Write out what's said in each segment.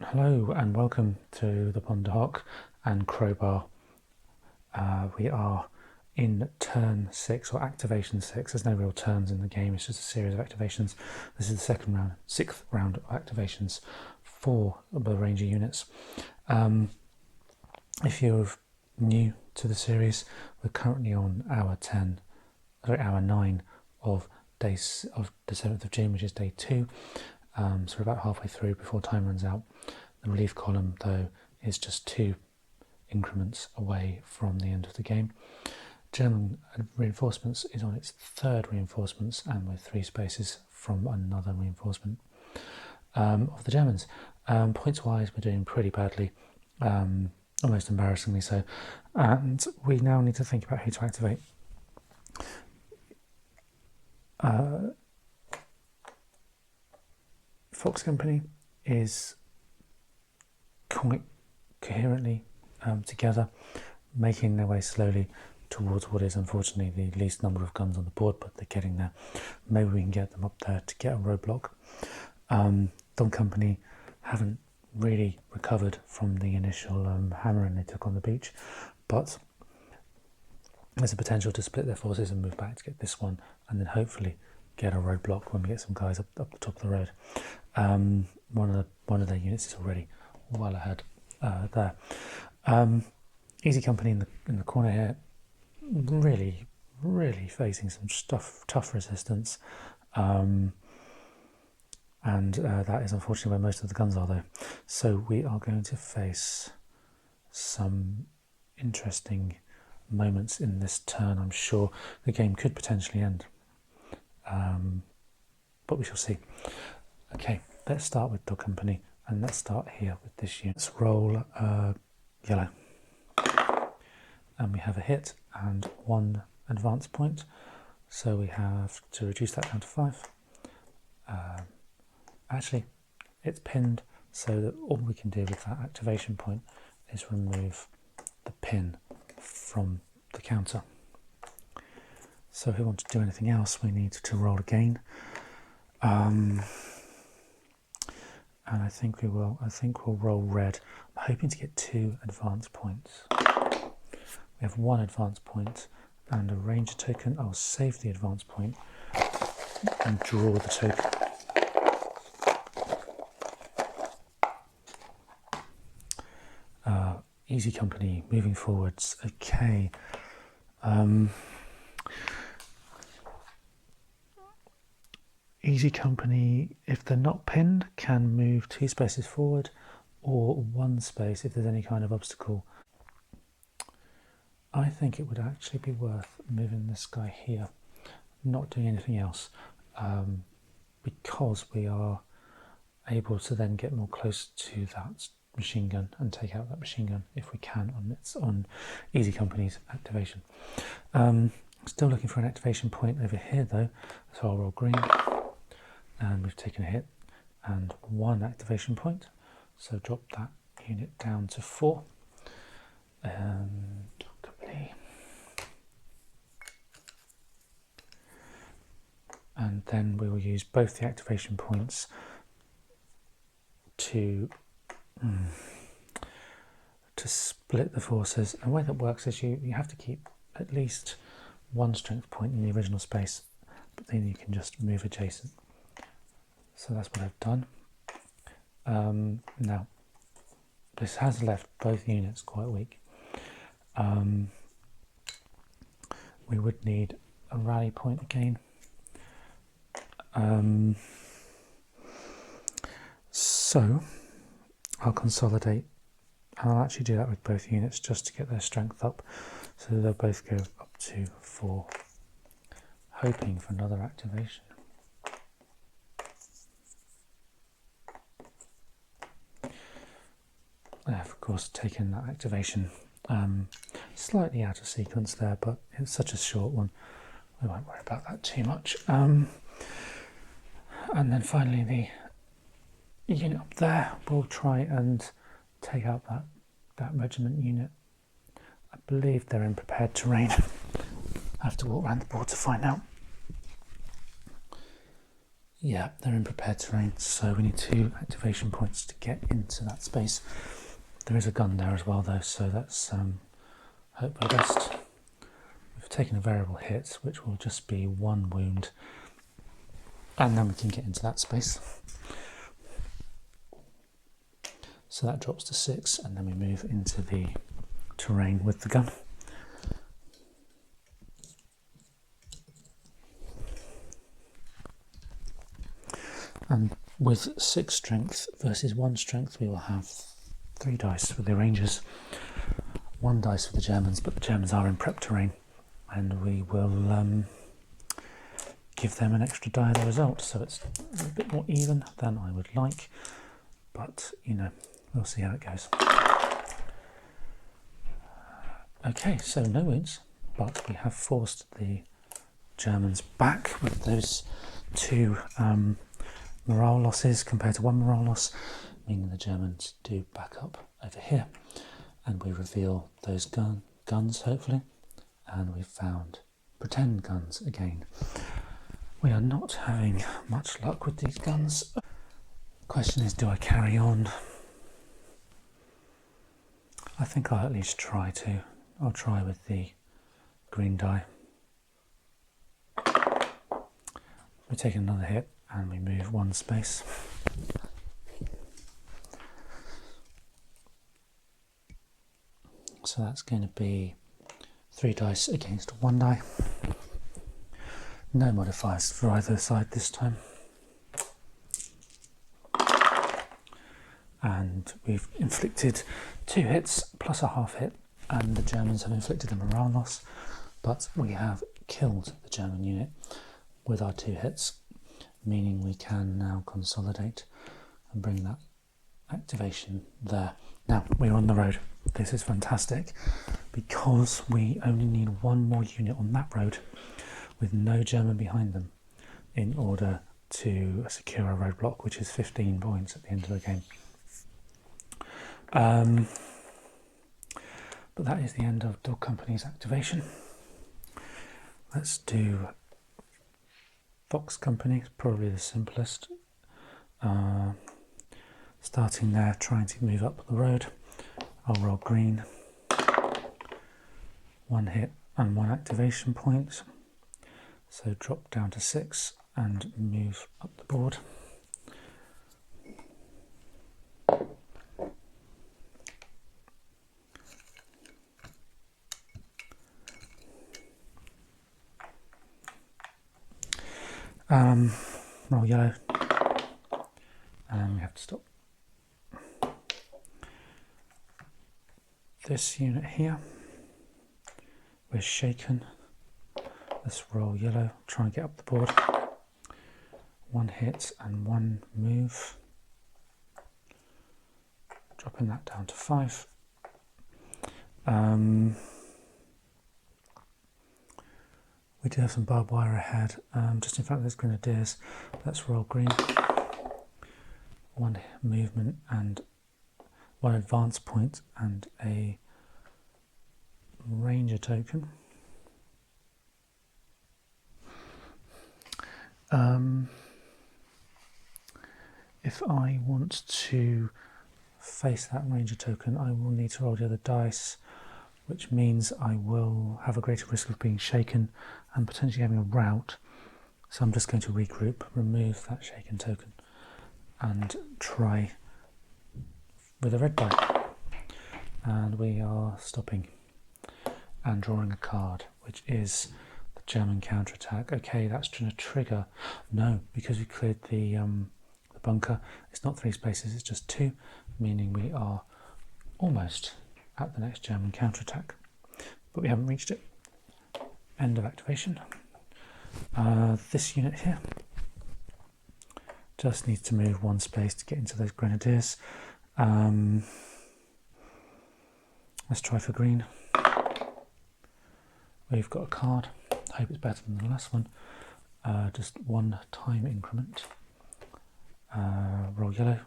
Hello and welcome to the Pointe Du Hoc and Crowbar. We are in turn 6 or activation 6. There's no real turns in the game, it's just a series of activations. This is the sixth round of activations for the Ranger units. If you're new to the series, we're currently on hour 9 of the 7th of June, which is day 2. So we're about halfway through before time runs out. The relief column, though, is just 2 increments away from the end of the game. German reinforcements is on its 3rd reinforcements, and with 3 spaces from another reinforcement of the Germans. Points-wise, we're doing pretty badly, almost embarrassingly so, and we now need to think about who to activate. Fox Company is quite coherently together, making their way slowly towards what is unfortunately the least number of guns on the board, but they're getting there. Maybe we can get them up there to get a roadblock. Don Company haven't really recovered from the initial hammering they took on the beach, but there's a potential to split their forces and move back to get this one, and then hopefully get a roadblock when we get some guys up the top of the road. One of their units is already well ahead there. Easy Company in the corner here, really facing some tough resistance, and that is unfortunately where most of the guns are, though. So we are going to face some interesting moments in this turn. I'm sure the game could potentially end, but we shall see. Okay, let's start with Dog Company, and let's start here with this unit. Let's roll yellow, and we have a hit and 1 advance point, so we have to reduce that down to 5. Actually, it's pinned, so that all we can do with that activation point is remove the pin from the counter. So if we want to do anything else, we need to roll again. And I think we will. I think we'll roll red. I'm hoping to get 2 advance points. We have 1 advance point and a ranger token. I'll save the advance point and draw the token. Easy Company moving forwards. Okay. Easy Company, if they're not pinned, can move 2 spaces forward or 1 space if there's any kind of obstacle. I think it would actually be worth moving this guy here, not doing anything else, because we are able to then get more close to that machine gun and take out that machine gun if we can on Easy Company's activation. Still looking for an activation point over here though, so I'll roll green, and we've taken a hit and 1 activation point, so drop that unit down to 4. Company, and then we will use both the activation points to split the forces. And the way that works is you have to keep at least 1 strength point in the original space, but then you can just move adjacent. So that's what I've done. Now, this has left both units quite weak. We would need a rally point again. So I'll consolidate, and I'll actually do that with both units just to get their strength up, so they'll both go up to 4, hoping for another activation. I have, of course, taken that activation slightly out of sequence there, but it's such a short one, we won't worry about that too much. And then finally the unit up there will try and take out that regiment unit. I believe they're in prepared terrain. I have to walk around the board to find out. Yeah, they're in prepared terrain, so we need 2 activation points to get into that space. There is a gun there as well though, so that's hope for the best. We've taken a variable hit, which will just be 1 wound, and then we can get into that space. So that drops to 6, and then we move into the terrain with the gun. And with 6 strength versus 1 strength, we will have 3 dice for the Rangers, 1 dice for the Germans, but the Germans are in prep terrain, and we will give them an extra die as a result, so it's a bit more even than I would like, but you know, we'll see how it goes. Okay, so no wounds, but we have forced the Germans back with those 2 morale losses compared to 1 morale loss, meaning the Germans do back up over here, and we reveal those guns hopefully, and we've found pretend guns again. We are not having much luck with these guns. Question is, do I carry on? I think I'll at least try to. I'll try with the green die. We take another hit and we move 1 space. So that's going to be 3 dice against 1 die. No modifiers for either side this time. And we've inflicted 2 hits plus a half hit, and the Germans have inflicted a morale loss, but we have killed the German unit with our 2 hits, meaning we can now consolidate and bring that activation there. Now we're on the road. This is fantastic because we only need 1 more unit on that road with no German behind them in order to secure a roadblock, which is 15 points at the end of the game. But that is the end of Dog Company's activation. Let's do Fox Company, probably the simplest. Starting there, trying to move up the road. I'll roll green. 1 hit and 1 activation point. So drop down to 6 and move up the board. Roll yellow, and we have to stop. This unit here, we're shaken. Let's roll yellow, try and get up the board. 1 hit and 1 move. Dropping that down to 5. We do have some barbed wire ahead, just in front of those grenadiers. Let's roll green. 1 movement and 1 advance point and a ranger token. If I want to face that ranger token, I will need to roll the other dice, which means I will have a greater risk of being shaken and potentially having a rout. So I'm just going to regroup, remove that shaken token, and try with a red die. And we are stopping and drawing a card, which is the German counterattack. Okay, that's going to trigger. No, because we cleared the bunker. It's not 3 spaces, it's just 2, meaning we are almost at the next German counterattack, but we haven't reached it. End of activation. This unit here just needs to move 1 space to get into those grenadiers. Let's try for green. We've got a card. I hope it's better than the last one. Just 1 time increment. Roll yellow.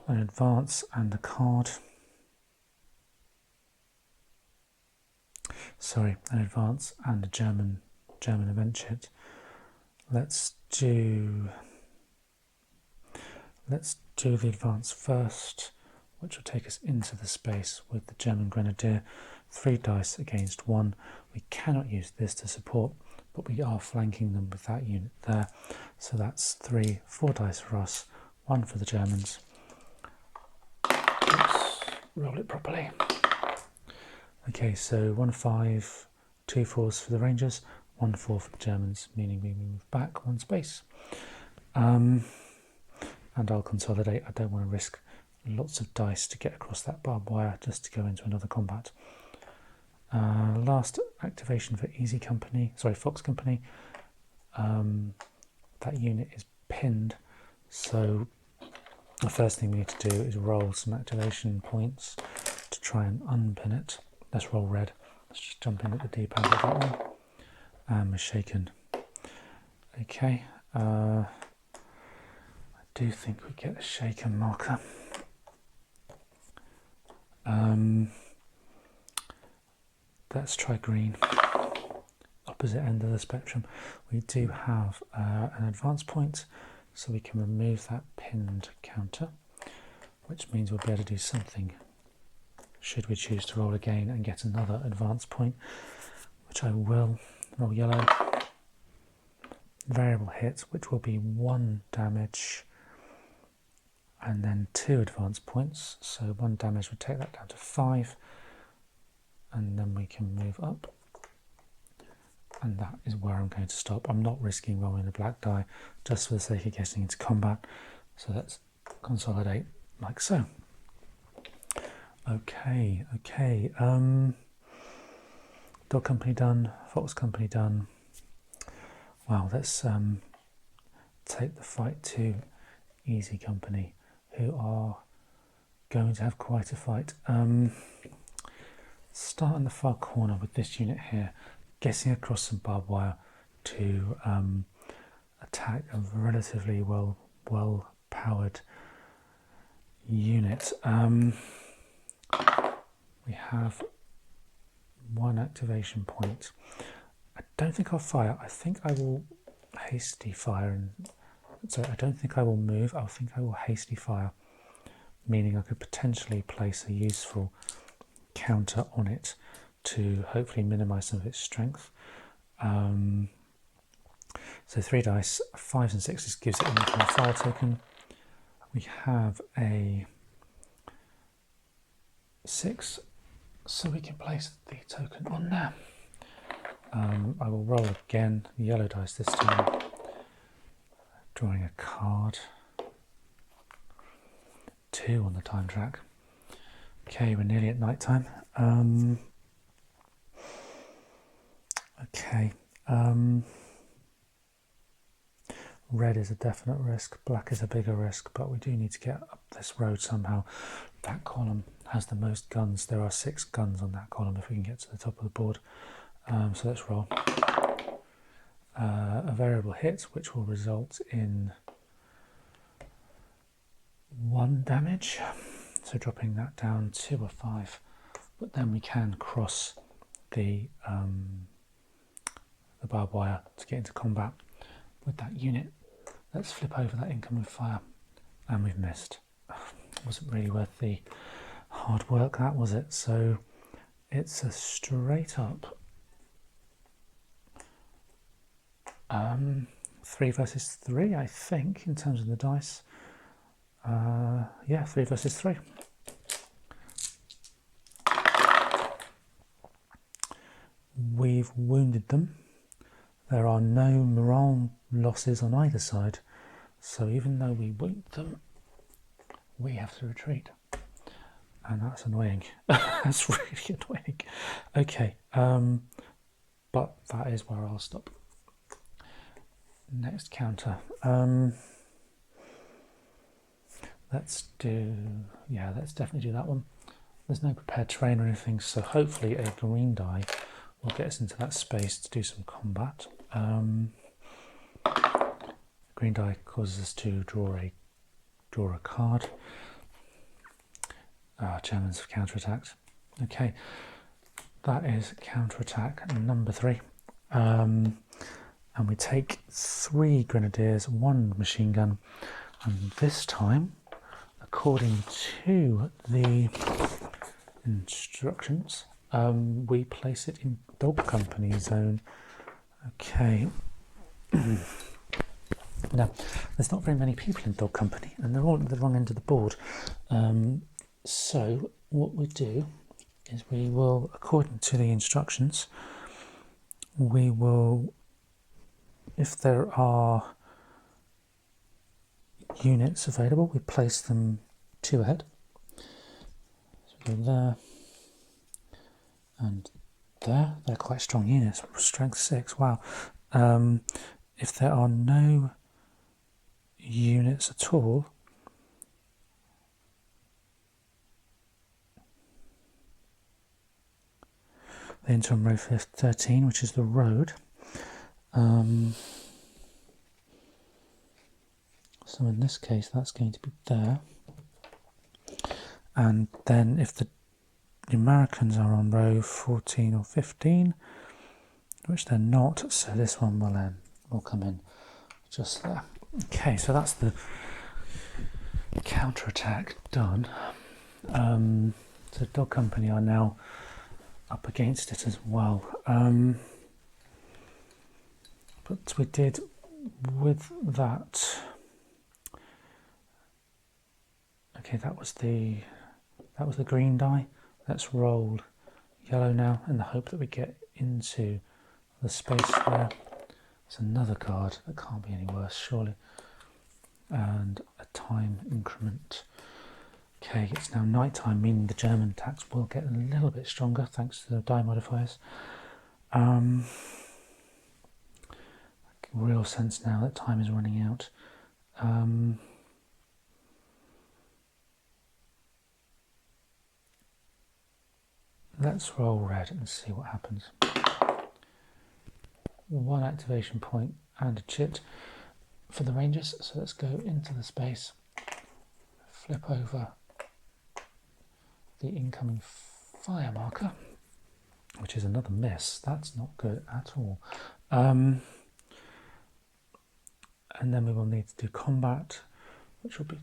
An advance and a card. Sorry, an advance and a German event sheet. Let's do the advance first, which will take us into the space with the German Grenadier. 3 dice against 1. We cannot use this to support, but we are flanking them with that unit there. So that's 4 dice for us, 1 for the Germans. Let's roll it properly. Okay, so 1 5, 2 4s for the Rangers, 1 4 for the Germans, meaning we move back 1 space. And I'll consolidate. I don't want to risk lots of dice to get across that barbed wire just to go into another combat. Last activation for Fox Company. That unit is pinned, so the first thing we need to do is roll some activation points to try and unpin it. Let's roll red. Let's just jump in at the D-pad with that one. And we're shaken. Okay. I do think we get a shaken marker. Let's try green. Opposite end of the spectrum. We do have an advance point, so we can remove that pinned counter, which means we'll be able to do something should we choose to roll again and get another advance point, which I will. Roll yellow. Variable hit, which will be 1 damage and then 2 advance points. So 1 damage would take that down to 5, and then we can move up. And that is where I'm going to stop. I'm not risking rolling a black die just for the sake of getting into combat. So let's consolidate like so. Okay. Dog Company done, Fox Company done. Wow, let's take the fight to Easy Company, who are going to have quite a fight. Start in the far corner with this unit here, getting across some barbed wire to attack a relatively well powered unit. We have 1 activation point. I don't think I'll fire. I think I will hasty fire. So I don't think I will move. I think I will hasty fire, meaning I could potentially place a useful counter on it to hopefully minimize some of its strength. So 3 dice, 5s and 6s gives it an incoming fire token. We have a 6, so we can place the token on there. I will roll again, yellow dice this time, drawing a card. 2 on the time track. Okay, we're nearly at night time. Red is a definite risk, black is a bigger risk, but we do need to get up this road somehow. That column has the most guns. There are 6 guns on that column if we can get to the top of the board. So let's roll. A variable hit, which will result in 1 damage. So dropping that down to a 5. But then we can cross the barbed wire to get into combat with that unit. Let's flip over that incoming fire, and we've missed. Wasn't really worth the hard work, that was it? So it's a straight up 3 versus 3, I think, in terms of the dice. Yeah, 3 versus 3. We've wounded them. There are no morale losses on either side, so even though we wound them, we have to retreat. And that's annoying. That's really annoying. Okay, but that is where I'll stop. Next counter. Let's definitely do that one. There's no prepared terrain or anything, so hopefully a green die will get us into that space to do some combat. Green die causes us to draw a card. Germans have counterattacked. Okay, that is counterattack number 3. And and we take 3 grenadiers, 1 machine gun, and this time, according to the instructions, we place it in dog company zone. Okay. Now, there's not very many people in dog company, and they're all at the wrong end of the board. So what we do is we will, according to the instructions, we will, if there are units available, we place them 2 ahead. So we go there and there. They're quite strong units, strength 6, wow. If there are no units at all, they enter on row 13, which is the road. So in this case, that's going to be there. And then if the Americans are on row 14 or 15, which they're not, so this one will come in just there. Okay, so that's the counter-attack done. So Dog Company are now up against it as well. But we did with that. Okay, that was the green die. Let's roll yellow now in the hope that we get into the space there. It's another card. That can't be any worse, surely. And a time increment. Okay, it's now night time, meaning the German attacks will get a little bit stronger thanks to the die modifiers. Real sense now that time is running out. Let's roll red and see what happens. 1 activation point and a chit for the Rangers. So let's go into the space, flip over the incoming fire marker, which is another miss. That's not good at all. And then we will need to do combat, which will be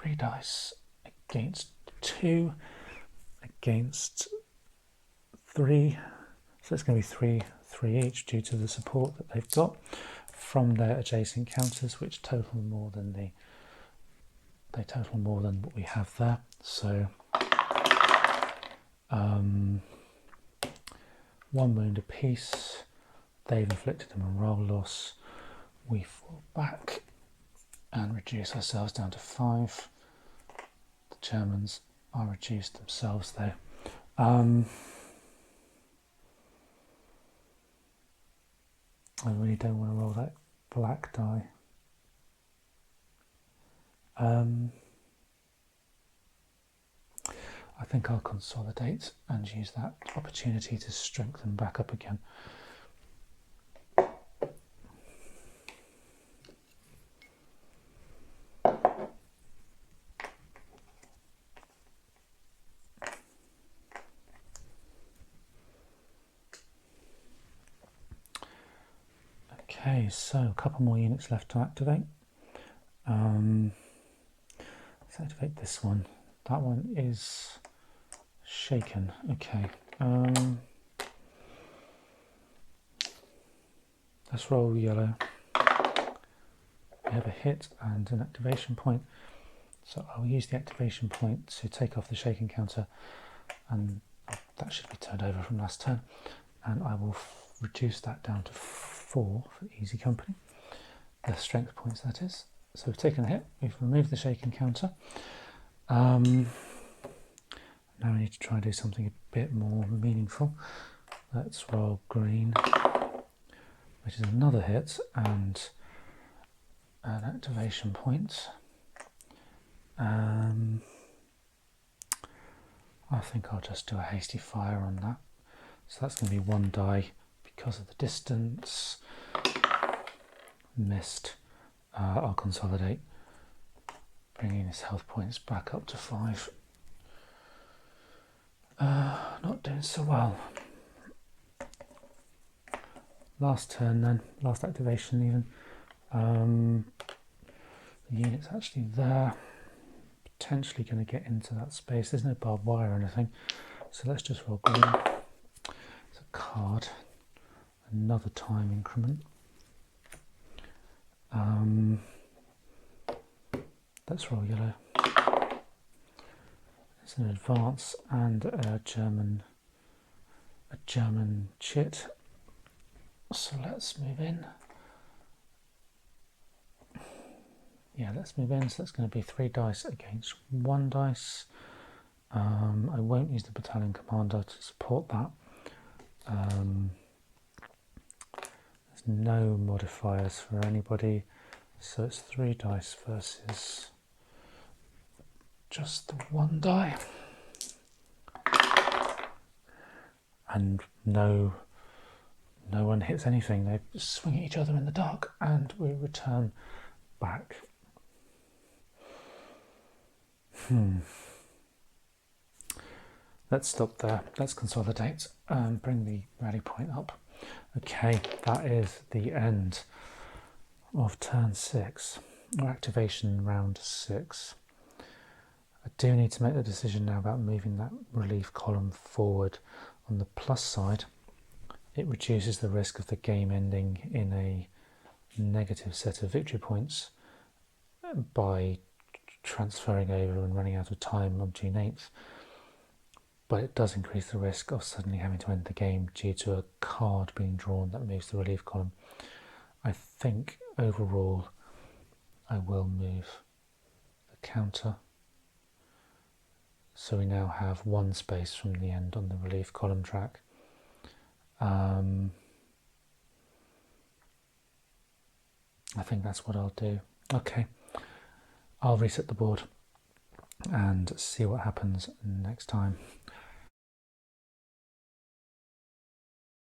3 dice against 2, against 3. So it's going to be 3 each due to the support that they've got from their adjacent counters, which total more than they total more than what we have there. So 1 wound apiece. They've inflicted them a roll loss. We fall back and reduce ourselves down to 5. The Germans are reduced themselves though. I really don't want to roll that black die. I think I'll consolidate and use that opportunity to strengthen back up again. Okay, so a couple more units left to activate. Let's activate this one. That one is shaken. Okay. Let's roll yellow. We have a hit and an activation point. So I'll use the activation point to take off the shaken counter, and that should be turned over from last turn. And I will reduce that down to 4 for easy company. The strength points, that is. So we've taken a hit, we've removed the shaken counter. Now we need to try and do something a bit more meaningful. Let's roll green, which is another hit and an activation point. I think I'll just do a hasty fire on that. So that's going to be 1 die because of the distance. Missed. I'll consolidate, bringing his health points back up to 5. Not doing so well. last turn then, last activation even. The unit's actually there, potentially going to get into that space. There's no barbed wire or anything, so let's just roll green. It's a card, another time increment. Let's roll yellow. It's an advance and a German chit. So let's move in. Yeah, let's move in. So that's going to be 3 dice against 1 dice. I won't use the battalion commander to support that. There's no modifiers for anybody, so it's 3 dice versus just the 1 die. And no one hits anything. They swing at each other in the dark, and we return back. Let's stop there. Let's consolidate and bring the rally point up. Okay, that is the end of turn 6, or activation round 6. I do need to make the decision now about moving that relief column forward. On the plus side, it reduces the risk of the game ending in a negative set of victory points by transferring over and running out of time on June 8th. But it does increase the risk of suddenly having to end the game due to a card being drawn that moves the relief column. I think overall I will move the counter. So we now have 1 space from the end on the relief column track. I think that's what I'll do. Okay, I'll reset the board and see what happens next time.